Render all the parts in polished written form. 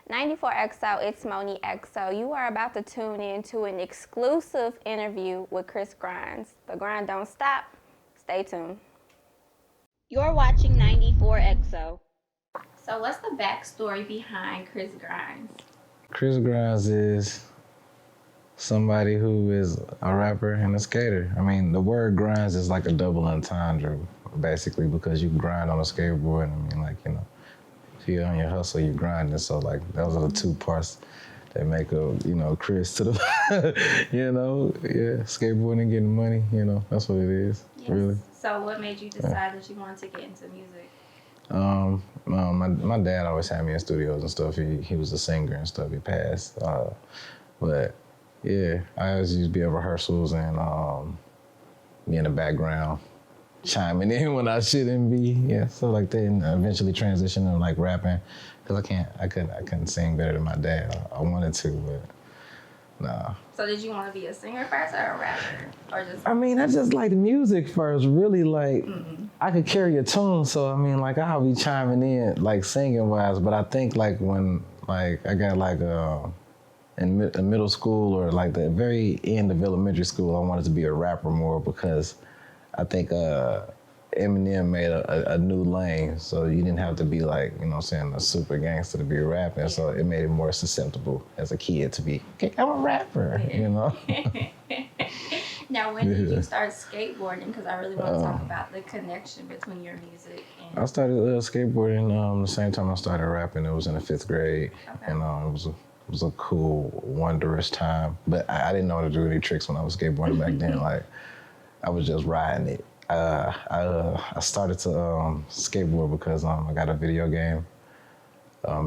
94XO, it's Moni XO. You are about to tune in to an exclusive interview with Chris Grindz. The grind don't stop. Stay tuned. You're watching 94XO. So what's the backstory behind Chris Grindz? Chris Grindz is somebody who is a rapper and a skater. I mean, the word grinds is like a double entendre, basically, because you grind on a skateboard. I mean, like, you know, if you're on your hustle, you're grinding. So, like, those are the two parts that make a, you know, Chris to the, you know, yeah, skateboarding and getting money, you know, that's what it is, Yes. really. So what made you decide that you wanted to get into music? My dad always had me in studios and stuff. He was a singer and stuff. He passed, but yeah, I always used to be at rehearsals and be in the background, chiming in when I shouldn't be. Yeah, so like that, and eventually transitioned to like rapping, cause I couldn't sing better than my dad. I wanted to, but nah. So did you want to be a singer first or a rapper, or just? I mean, I just liked music first. Really, like I could carry a tune, so I mean, like I'll be chiming in, like singing wise. But I think like when like I got like in middle school or like the very end of elementary school, I wanted to be a rapper more because I think Eminem made a new lane, so you didn't have to be like, you know what I'm saying, a super gangster to be rapping, so it made it more susceptible as a kid to be, okay, I'm a rapper, you know? Now, when did you start skateboarding? Because I really want to talk about the connection between your music and... I started skateboarding the same time I started rapping. It was in the 5th grade, and it was a cool, wondrous time, but I didn't know how to do any tricks when I was skateboarding back then. Like, I was just riding it. I started to skateboard because I got a video game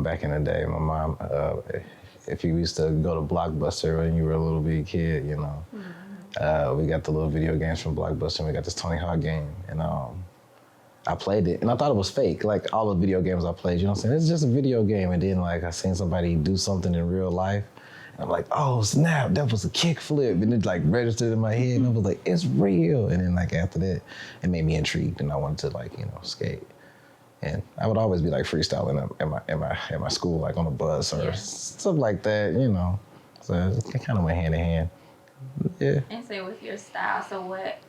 back in the day. My mom, if you used to go to Blockbuster when you were a little bitty kid, you know, we got the little video games from Blockbuster, and we got this Tony Hawk game, and I played it, and I thought it was fake. Like all the video games I played, you know what I'm saying? It's just a video game, and then like I seen somebody do something in real life, and I'm like, oh snap, that was a kickflip, and it like registered in my head, and I was like, it's real. And then like after that, it made me intrigued, and I wanted to like, you know, skate. And I would always be like freestyling at my school, like on a bus or stuff like that, you know. So it kind of went hand in hand. Yeah. And say with your style, so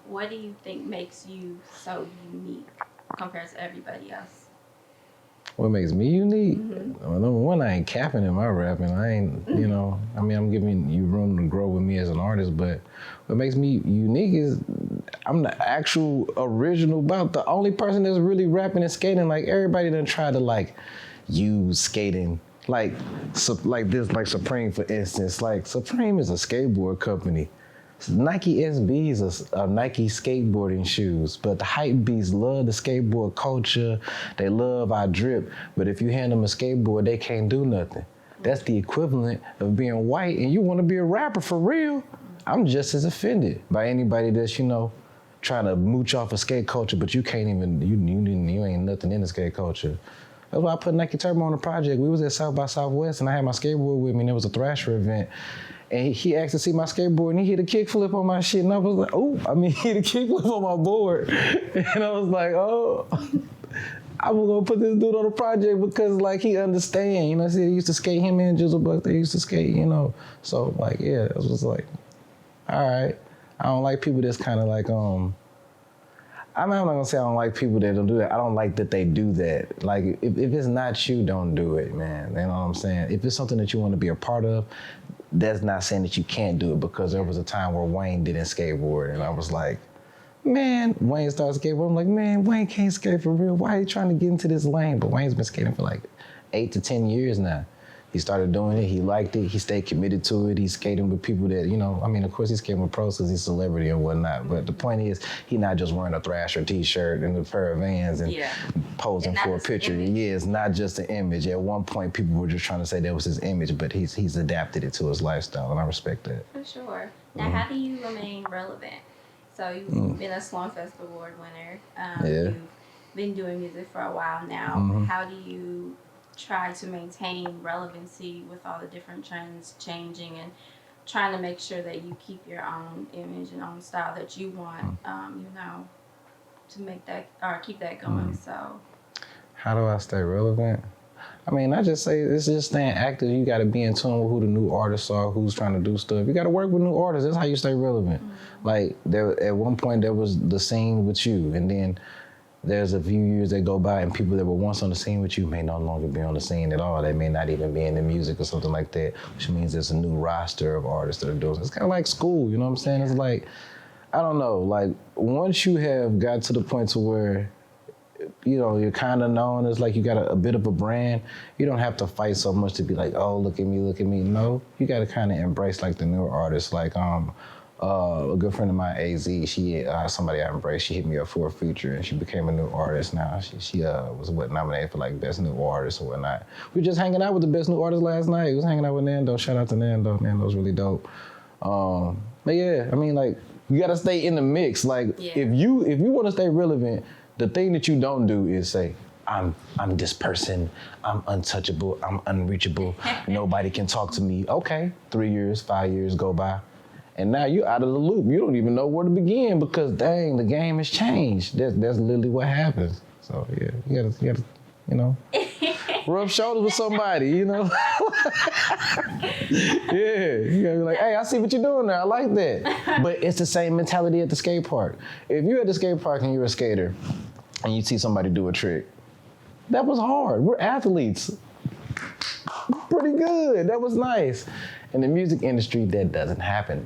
what do you think makes you so unique compared to everybody else? What makes me unique? Well, number one, I ain't capping in my rapping. I ain't, you know, I mean, I'm giving you room to grow with me as an artist, but what makes me unique is I'm the actual original, about the only person that's really rapping and skating. Like everybody done tried to like use skating, like Supreme, for instance. Like Supreme is a skateboard company. Nike SBs are Nike skateboarding shoes, but the hype beasts love the skateboard culture. They love our drip, but if you hand them a skateboard, they can't do nothing. That's the equivalent of being white and you want to be a rapper for real. I'm just as offended by anybody that's, you know, trying to mooch off a skate culture, but you can't even, you ain't nothing in the skate culture. That's why I put Nike Turbo on the project. We was at South by Southwest and I had my skateboard with me and it was a Thrasher event. And he asked to see my skateboard and he hit a kickflip on my shit. And I was like, oh, he hit a kickflip on my board. And I was like, oh, I'm gonna put this dude on the project because like he understand, you know, see, they used to skate, him and Jizzle Buck, they used to skate, you know. So like, yeah, it was like, all right. I don't like people that's kind of like, I'm not gonna say I don't like people that don't do that. I don't like that they do that. Like, if it's not you, don't do it, man. You know what I'm saying? If it's something that you want to be a part of, that's not saying that you can't do it, because there was a time where Wayne didn't skateboard, and I was like, man, Wayne started skateboarding. I'm like, man, Wayne can't skate for real. Why are you trying to get into this lane? But Wayne's been skating for like 8 to 10 years now. He started doing it, he liked it, he stayed committed to it, he's skating with people that, you know, I mean, of course he's skating with pros because he's a celebrity and whatnot, but the point is, he's not just wearing a Thrasher t-shirt and a pair of Vans and posing for a picture. Yeah, it's not just an image. At one point, people were just trying to say that was his image, but he's adapted it to his lifestyle, and I respect that. For sure. Now, how do you remain relevant? So you've been a Slumfest Award winner. You've been doing music for a while now. How do you try to maintain relevancy with all the different trends changing and trying to make sure that you keep your own image and own style that you want, you know, to make that or keep that going? So how do I stay relevant? I mean, I just say it's just staying active. You got to be in tune with who the new artists are, who's trying to do stuff. You got to work with new artists. That's how you stay relevant. Like at one point there was the scene with you, and then there's a few years that go by and people that were once on the scene with you may no longer be on the scene at all. They may not even be in the music or something like that, which means there's a new roster of artists that are doing it. It's kind of like school, you know what I'm saying? It's like, I don't know, like once you have got to the point to where, you know, you're kind of known, it's like you got a bit of a brand, you don't have to fight so much to be like, oh, look at me, look at me. No, you got to kind of embrace like the newer artists. Like a good friend of mine, AZ, she somebody I embraced, she hit me up for a feature and she became a new artist now. She was nominated for like best new artist or whatnot. We were just hanging out with the best new artist last night. We was hanging out with Nando. Shout out to Nando. Nando's really dope. But yeah, I mean, like, you got to stay in the mix. Like, if you want to stay relevant, the thing that you don't do is say, I'm this person, I'm untouchable, I'm unreachable, nobody can talk to me. Okay, 3 years, 5 years go by, and now you're out of the loop. You don't even know where to begin because dang, the game has changed. That's literally what happens. So yeah, you gotta, you know, rub shoulders with somebody, you know. Yeah, you gotta be like, hey, I see what you're doing there. I like that. But it's the same mentality at the skate park. If you're at the skate park and you're a skater, and you see somebody do a trick, that was hard. We're athletes. Pretty good. That was nice. In the music industry, that doesn't happen.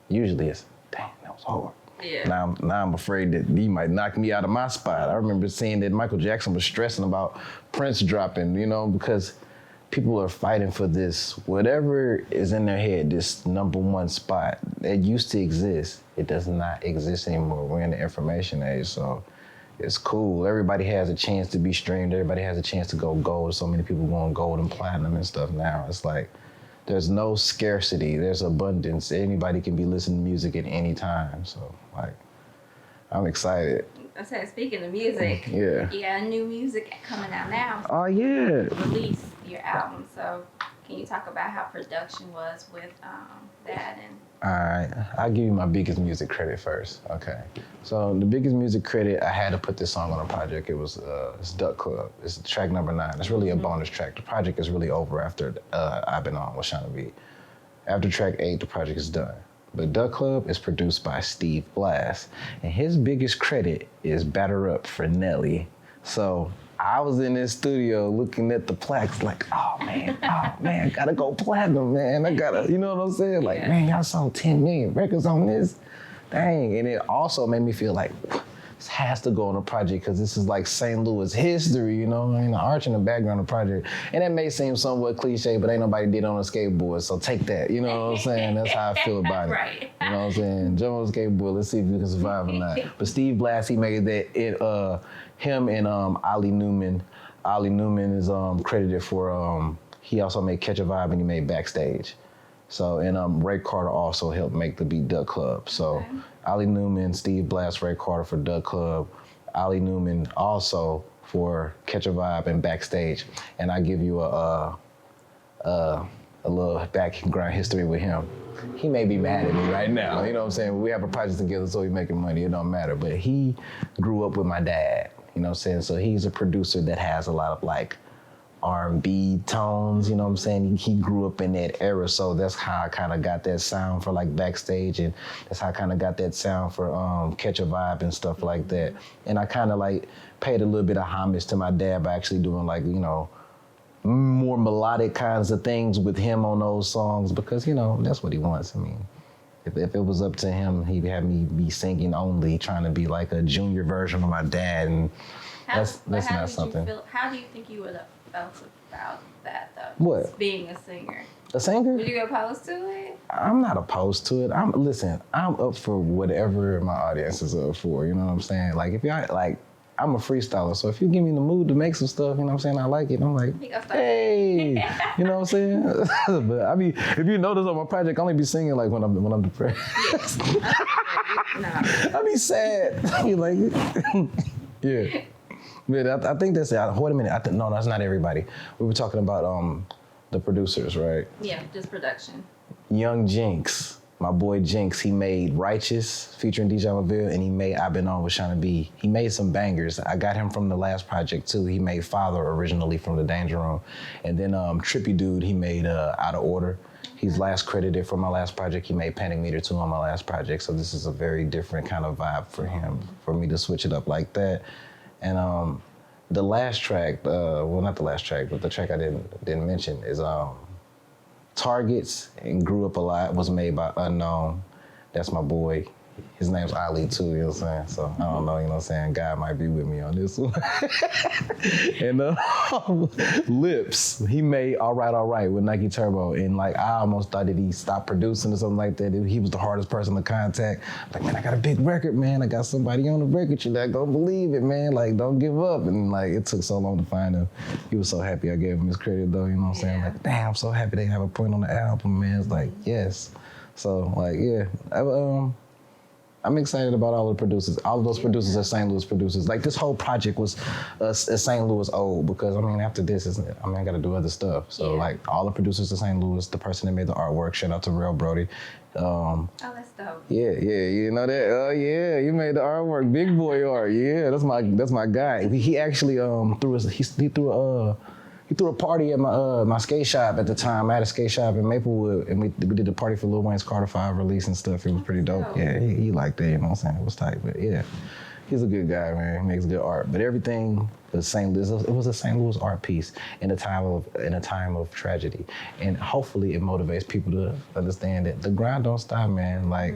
Usually it's, dang, that was hard. Yeah. Now I'm afraid that he might knock me out of my spot. I remember seeing that Michael Jackson was stressing about Prince dropping, you know, because people are fighting for this, whatever is in their head, this number one spot. It used to exist. It does not exist anymore. We're in the information age, so it's cool. Everybody has a chance to be streamed. Everybody has a chance to go gold. So many people going gold and platinum and stuff now. It's like, there's no scarcity. There's abundance. Anybody can be listening to music at any time. So, like, I'm excited. I said, speaking of music, yeah, you got new music coming out now. Oh, yeah. Release your album. So, can you talk about how production was with that? And all right, I'll give you my biggest music credit first. Okay, so the biggest music credit, I had to put this song on a project. It was it's Duck Club. It's track number 9. It's really a bonus track. The project is really over after I've Been On with Shauna B. After track 8, the project is done. But Duck Club is produced by Steve Blass, and his biggest credit is Batter Up for Nelly. So I was in this studio looking at the plaques like, oh man, I gotta go platinum, man. I gotta, you know what I'm saying? Like, man, y'all sold 10 million records on this. Dang. And it also made me feel like this has to go on a project because this is like St. Louis history, you know? I mean, the arch in the background of the project. And that may seem somewhat cliche, but ain't nobody did on a skateboard, so take that. You know what I'm saying? That's how I feel about it. Right. You know what I'm saying? Jump on a skateboard, let's see if you can survive or not. But Steve Blass, he made that, him and Ali Newman. Ali Newman is credited for, he also made Catch a Vibe and he made Backstage. So, and Ray Carter also helped make the beat Duck Club. So, okay. Ali Newman, Steve Blass, Ray Carter for Duck Club. Ali Newman also for Catch a Vibe and Backstage. And I give you a little background history with him. He may be mad at me right now, you know what I'm saying? We have a project together, so we're making money, it don't matter. But he grew up with my dad, you know what I'm saying? So he's a producer that has a lot of like R&B tones, you know what I'm saying? He grew up in that era, so that's how I kind of got that sound for like Backstage, and that's how I kind of got that sound for Catch a Vibe and stuff like that. And I kind of like paid a little bit of homage to my dad by actually doing like, you know, more melodic kinds of things with him on those songs because, you know, that's what he wants. I mean, if it was up to him, he'd have me be singing only, trying to be like a junior version of my dad, and that's not something. How do you think you would have felt about that, though? What? Being a singer. A singer? Would you go opposed to it? I'm not opposed to it. I'm up for whatever my audience is up for, you know what I'm saying? Like, if y'all, like, I'm a freestyler, so if you give me the mood to make some stuff, you know what I'm saying, I like it, I'm like, hey, you know what I'm saying? But I mean, if you notice on my project, I only be singing like when I'm depressed. I be sad. I be like, yeah. But I think that's it. Wait a minute. No, that's not everybody. We were talking about the producers, right? Yeah, just production. Young Jinx. My boy Jinx, he made Righteous featuring DJ LaVille, and he made I've Been On with Shauna B. He made some bangers. I got him from the last project too. He made Father originally from the Danger Room. And then Trippy Dude, he made Out of Order. He's last credited for my last project. He made Panic Meter 2 on my last project. So this is a very different kind of vibe for him, for me to switch it up like that. And the last track, well, not the last track, but the track I didn't mention is Targets and Grew Up a Lot was made by Unknown. That's my boy. His name's Ali too, you know what I'm saying? So I don't know, you know what I'm saying? God might be with me on this one. And Lips, he made All Right with Nike Turbo. And like, I almost thought that he stopped producing or something like that. He was the hardest person to contact. Like, man, I got a big record, man. I got somebody on the record. You're not gonna believe it, man. Like, don't give up. And like, it took so long to find him. He was so happy I gave him his credit though, you know what I'm saying? Like, damn, I'm so happy they have a point on the album, man. It's like, yes. So like, yeah. I'm excited about all the producers. All of those producers are St. Louis producers. Like this whole project was St. Louis old because I mean after this, I got to do other stuff. So like all the producers are St. Louis. The person that made the artwork, shout out to Real Brody. Oh, that's dope. Yeah, you know that? Oh yeah, you made the artwork, big boy art. Yeah, that's my guy. He actually he threw a party at my skate shop at the time. I had a skate shop in Maplewood, and we did a party for Lil Wayne's Carter 5 release and stuff. It was pretty dope. Yeah, he liked that, you know what I'm saying? It was tight, but yeah. He's a good guy, man. He makes good art. But everything was St. Louis. It was a St. Louis art piece in a time of tragedy. And hopefully it motivates people to understand that the grind don't stop, man. Like,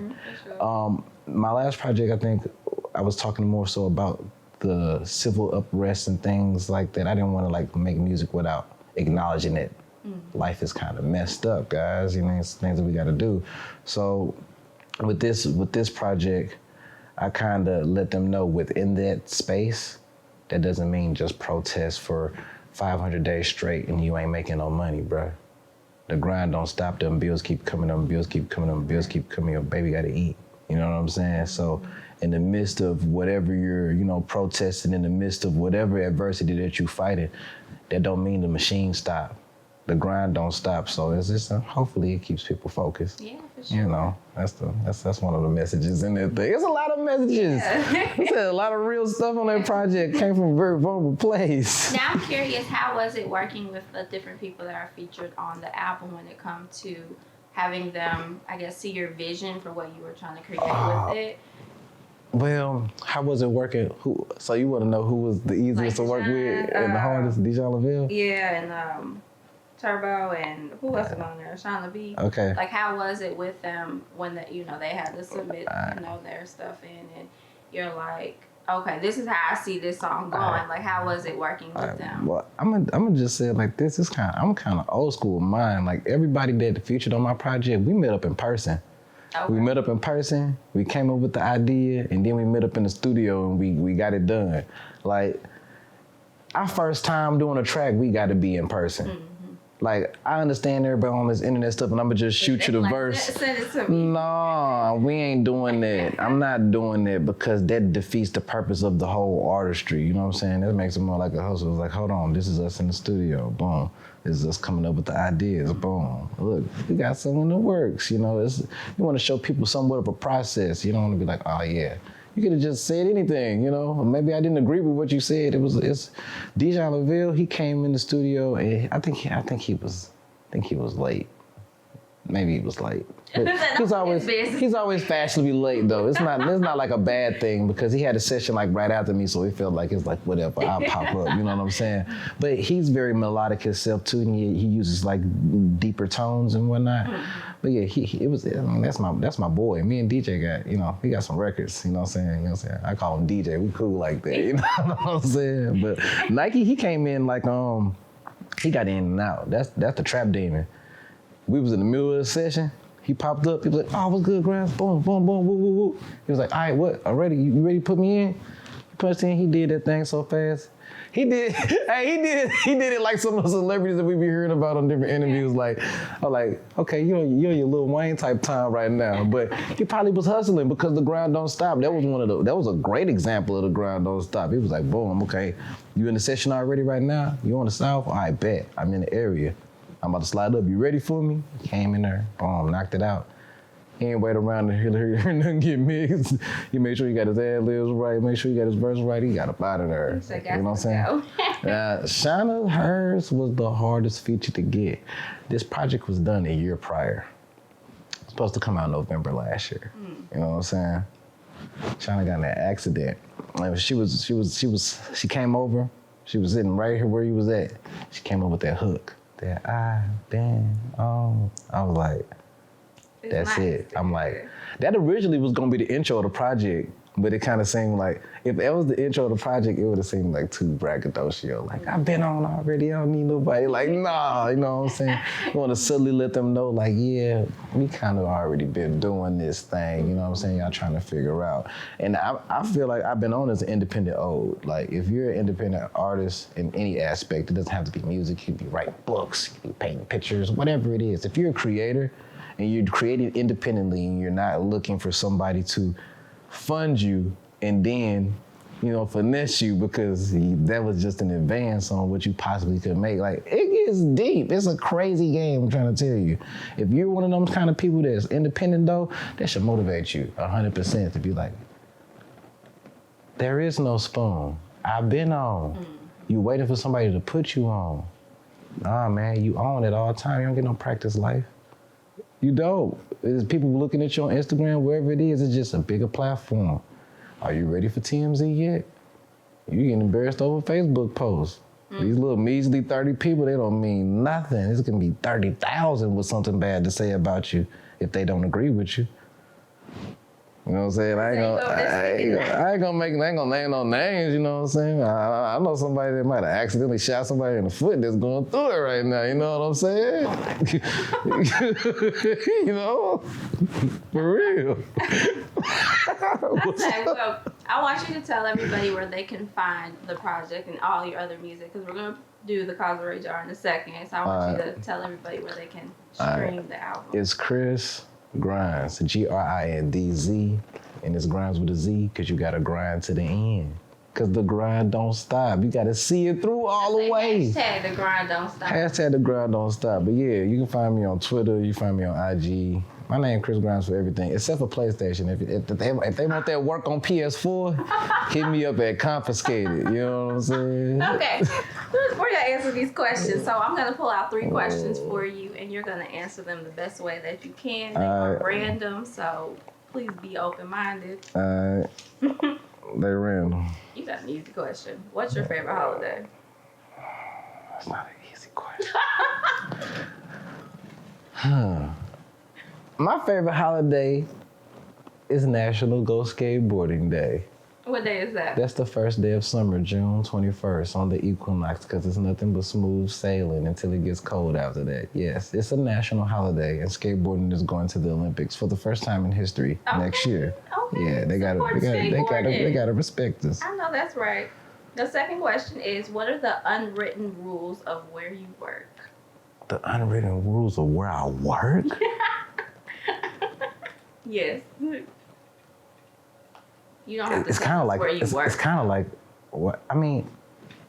my last project, I think I was talking more so about the civil unrest and things like that. I didn't want to like make music without acknowledging that life is kind of messed up, guys. You know, it's things that we got to do. So with this project, I kind of let them know within that space, that doesn't mean just protest for 500 days straight and you ain't making no money, bruh. The grind don't stop. Them bills keep coming up, bills keep coming up, bills keep coming up. Baby gotta eat. You know what I'm saying? So in the midst of whatever you're, protesting, in the midst of whatever adversity that you fighting, that don't mean the machine stop. The grind don't stop. So it's just, hopefully it keeps people focused. Yeah, for sure. You know, that's one of the messages in that thing. It's a lot of messages. It's a lot of real stuff on that project came from a very vulnerable place. Now I'm curious, how was it working with the different people that are featured on the album when it comes to having them, I guess, see your vision for what you were trying to create with it? Well, how was it working? So you want to know who was the easiest to work with and the hardest? DJ LaVille? Yeah, and Turbo, and who else was on there? Shauna B. Okay. Like, how was it with them when they had to submit, their stuff in, and you're like, okay, this is how I see this song going. Like, how was it working with them? Well, I'm gonna just say it like this. I'm kind of old school with mine. Like everybody that featured on my project, we met up in person. Okay. We met up in person. We came up with the idea, and then we met up in the studio, and we got it done. Like our first time doing a track, we got to be in person. Mm-hmm. Like, I understand everybody on this internet stuff, and I'm gonna just shoot you the verse. Send it to me. No, we ain't doing that. I'm not doing that because that defeats the purpose of the whole artistry. You know what I'm saying? That makes it more like a hustle. It's like, hold on, this is us in the studio. Boom. This is us coming up with the ideas. Boom. Look, we got something that works. You know, you want to show people somewhat of a process. You don't want to be like, oh yeah. You could have just said anything, Maybe I didn't agree with what you said. It's DJ LaVille. He came in the studio, and I think he was late. Maybe he was late. But he's always fashionably late though. It's not like a bad thing because he had a session like right after me, so it felt like it's like whatever. I'll pop up. You know what I'm saying? But he's very melodic himself too, and he uses like deeper tones and whatnot. But yeah, that's my boy. Me and DJ got, he got some records, you know what I'm saying? I call him DJ. We cool like that, you know what I'm saying? But Nike, he came in like he got in and out. That's the trap demon. We was in the middle of the session. He popped up. He was like, "Oh, what's good, Grindz? Boom, boom, boom, woo, woo, woo." He was like, "All right, what? Already? You ready to put me in?" He punched in. He did that thing so fast. He did. Hey, he did it like some of the celebrities that we be hearing about on different interviews. Like, I'm like, okay, you're your Lil Wayne type time right now. But he probably was hustling because the grind don't stop. That was a great example of the grind don't stop. He was like, boom, okay, you in the session already right now? You on the South? All right, bet. I'm in the area. I'm about to slide up. You ready for me? Came in there, boom, knocked it out. He ain't wait around to hear nothing get mixed. He made sure he got his ad-libs right, make sure he got his verse right. He got up out of there. So you know what I'm saying? saying? Shauna, hers was the hardest feature to get. This project was done a year prior. It's supposed to come out November last year. You know what I'm saying? Shauna got in an accident. Like she came over. She was sitting right here where he was at. She came over with that hook. That I've been on. I was like, that's it. I'm like, that originally was gonna be the intro of the project, but it kind of seemed like, if that was the intro of the project, it would have seemed like too braggadocio. Like, I've been on already, I don't need nobody. Like, nah, you know what I'm saying? You wanna subtly let them know, like, yeah, we kind of already been doing this thing, you know what I'm saying? Y'all trying to figure out. And I feel like I've been on as an independent ode. Like, if you're an independent artist in any aspect, it doesn't have to be music, you can be writing books, you can be painting pictures, whatever it is. If you're a creator, and you're creating independently and you're not looking for somebody to fund you and then, you know, finesse you because that was just an advance on what you possibly could make. Like, it gets deep. It's a crazy game, I'm trying to tell you. If you're one of them kind of people that's independent though, that should motivate you 100% to be like, there is no spoon. I've been on. You waiting for somebody to put you on. Nah, man, you on it all the time. You don't get no practice life. You don't. There's people looking at you on Instagram, wherever it is, it's just a bigger platform. Are you ready for TMZ yet? You getting embarrassed over Facebook posts. These little measly 30 people, they don't mean nothing. It's gonna be 30,000 with something bad to say about you if they don't agree with you. You know what I'm saying? I ain't gonna name no names, you know what I'm saying? I know somebody that might have accidentally shot somebody in the foot that's going through it right now, you know what I'm saying? You know? For real. Okay, well, I want you to tell everybody where they can find the project and all your other music, because we're gonna do the Cause of Rage in a second. So I want you to tell everybody where they can stream the album. It's Chris Grindz, Grindz, and it's Grindz with a Z, because you gotta grind to the end. Because the grind don't stop. You gotta see it through all the way. Hashtag the grind don't stop. Hashtag the grind don't stop. But yeah, you can find me on Twitter, you find me on IG. My name Chris Grindz for everything, except for PlayStation. If they want that work on PS4, hit me up at Confiscated. You know what I'm saying? Okay, we're gonna answer these questions. So I'm gonna pull out 3 questions for you, and you're gonna answer them the best way that you can. They are random, so please be open-minded. They're random. You got an easy question. What's your favorite holiday? That's not an easy question. My favorite holiday is National Go Skateboarding Day. What day is that? That's the first day of summer, June 21st, on the equinox, because it's nothing but smooth sailing until it gets cold after that. Yes, it's a national holiday, and skateboarding is going to the Olympics for the first time in history next year. Okay. Yeah, they gotta respect us. I know that's right. The second question is, what are the unwritten rules of where you work? The unwritten rules of where I work? Yes. You don't have to it's kind of like where you work. It's kind of like what I mean.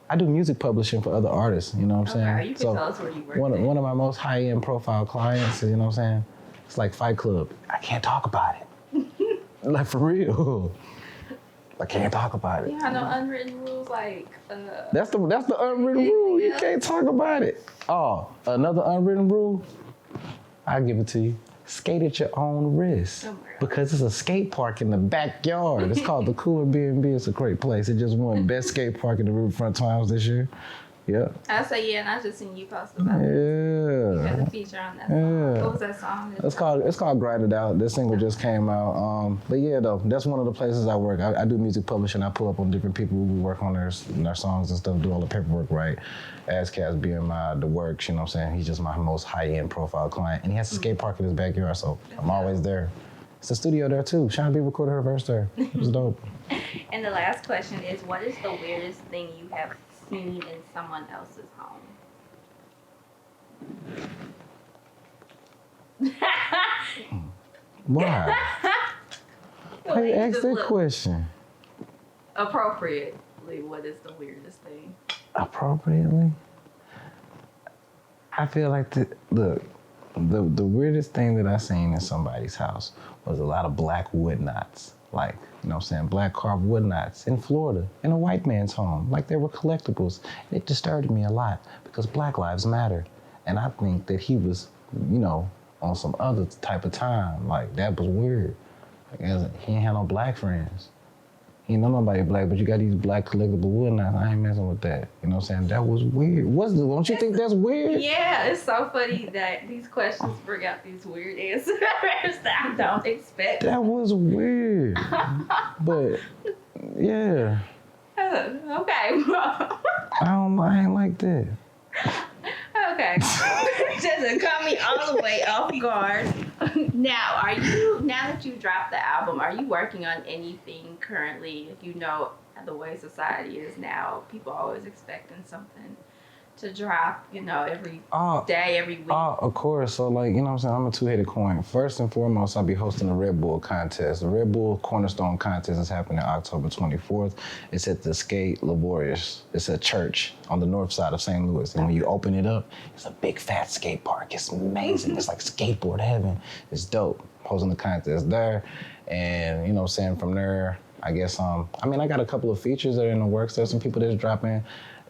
I do music publishing for other artists. You know what I'm saying? You can tell us where you work. One of my most high-end profile clients. You know what I'm saying? It's like Fight Club. I can't talk about it. Like for real. I can't talk about it. Yeah, I know unwritten rules like. That's the unwritten rule. You can't talk about it. Oh, another unwritten rule. I'll give it to you. Skate at your own risk, because it's a skate park in the backyard. It's called the Cooler B&B. It's a great place. It just won best skate park in the Riverfront Times this year. Yeah. I say yeah, and I just seen you post about it. Yeah. You got a feature on that song. What was that song? It's called Grind It Out. This single just came out. But yeah, though, that's one of the places I work. I do music publishing. I pull up on different people who work on their songs and stuff, do all the paperwork right. ASCAS being the works, you know what I'm saying? He's just my most high-end profile client. And he has a skate park in his backyard, so I'm always there. It's a studio there too. Sean B recorded her verse there. It was dope. And the last question is, what is the weirdest thing you have seen in someone else's home? Why? Why you ask that question? Appropriately, what is the weirdest thing? Appropriately? I feel like look, The weirdest thing that I seen in somebody's house was a lot of black wood knots. Like, you know what I'm saying, black carved wood knots in Florida, in a white man's home. Like they were collectibles. It disturbed me a lot because Black Lives Matter. And I think that he was, you know, on some other type of time. Like that was weird. Like, he ain't had no black friends. He ain't know nobody black, but you got these black collectible wood knots. I ain't messing with that. You know what I'm saying? That was weird. Don't you think that's weird? Yeah, it's so funny that these questions bring out these weird answers that I don't expect. That was weird. But yeah. Okay. I ain't like that. Okay. Just caught me all the way off guard. Now that you dropped the album, are you working on anything currently? You know, the way society is now, people always expecting something to drop, you know, every day, every week. Of course. So, like, you know what I'm saying? I'm a two-headed coin. First and foremost, I'll be hosting the Red Bull contest. The Red Bull Cornerstone contest is happening October 24th. It's at the Skate Laborious. It's a church on the north side of St. Louis. And when you open it up, it's a big, fat skate park. It's amazing. It's like skateboard heaven. It's dope. Hosting the contest there. And, you know what I'm saying, from there, I guess, I got a couple of features that are in the works. There's some people that's dropping.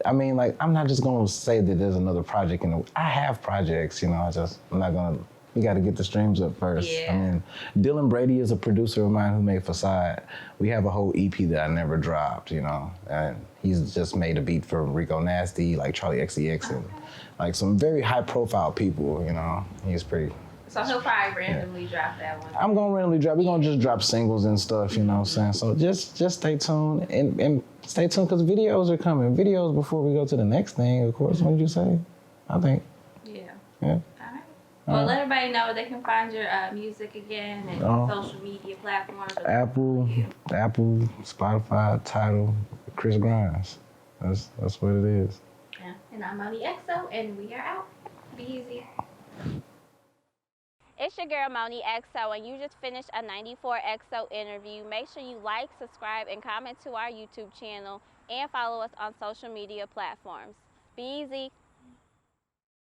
I mean, like, I'm not just gonna say that there's another project I have projects, you know, I'm not gonna, you gotta get the streams up first. Yeah. I mean, Dylan Brady is a producer of mine who made Facade. We have a whole EP that I never dropped, you know, and he's just made a beat for Rico Nasty, like Charlie XCX, and like some very high profile people, you know. He's pretty. So he'll probably randomly drop that one. I'm gonna randomly drop. We're gonna just drop singles and stuff, you know what I'm saying? So just stay tuned and stay tuned because videos are coming. Videos before we go to the next thing, of course. What did you say? I think. Yeah. Yeah. All right. Well, let everybody know they can find your music again and social media platforms. Apple, Spotify, Tidal, Chris Grindz. That's what it is. Yeah. And I'm Moni XO, and we are out. Be easy. It's your girl, Moni XO, and you just finished a 94XO interview. Make sure you like, subscribe, and comment to our YouTube channel, and follow us on social media platforms. Be easy.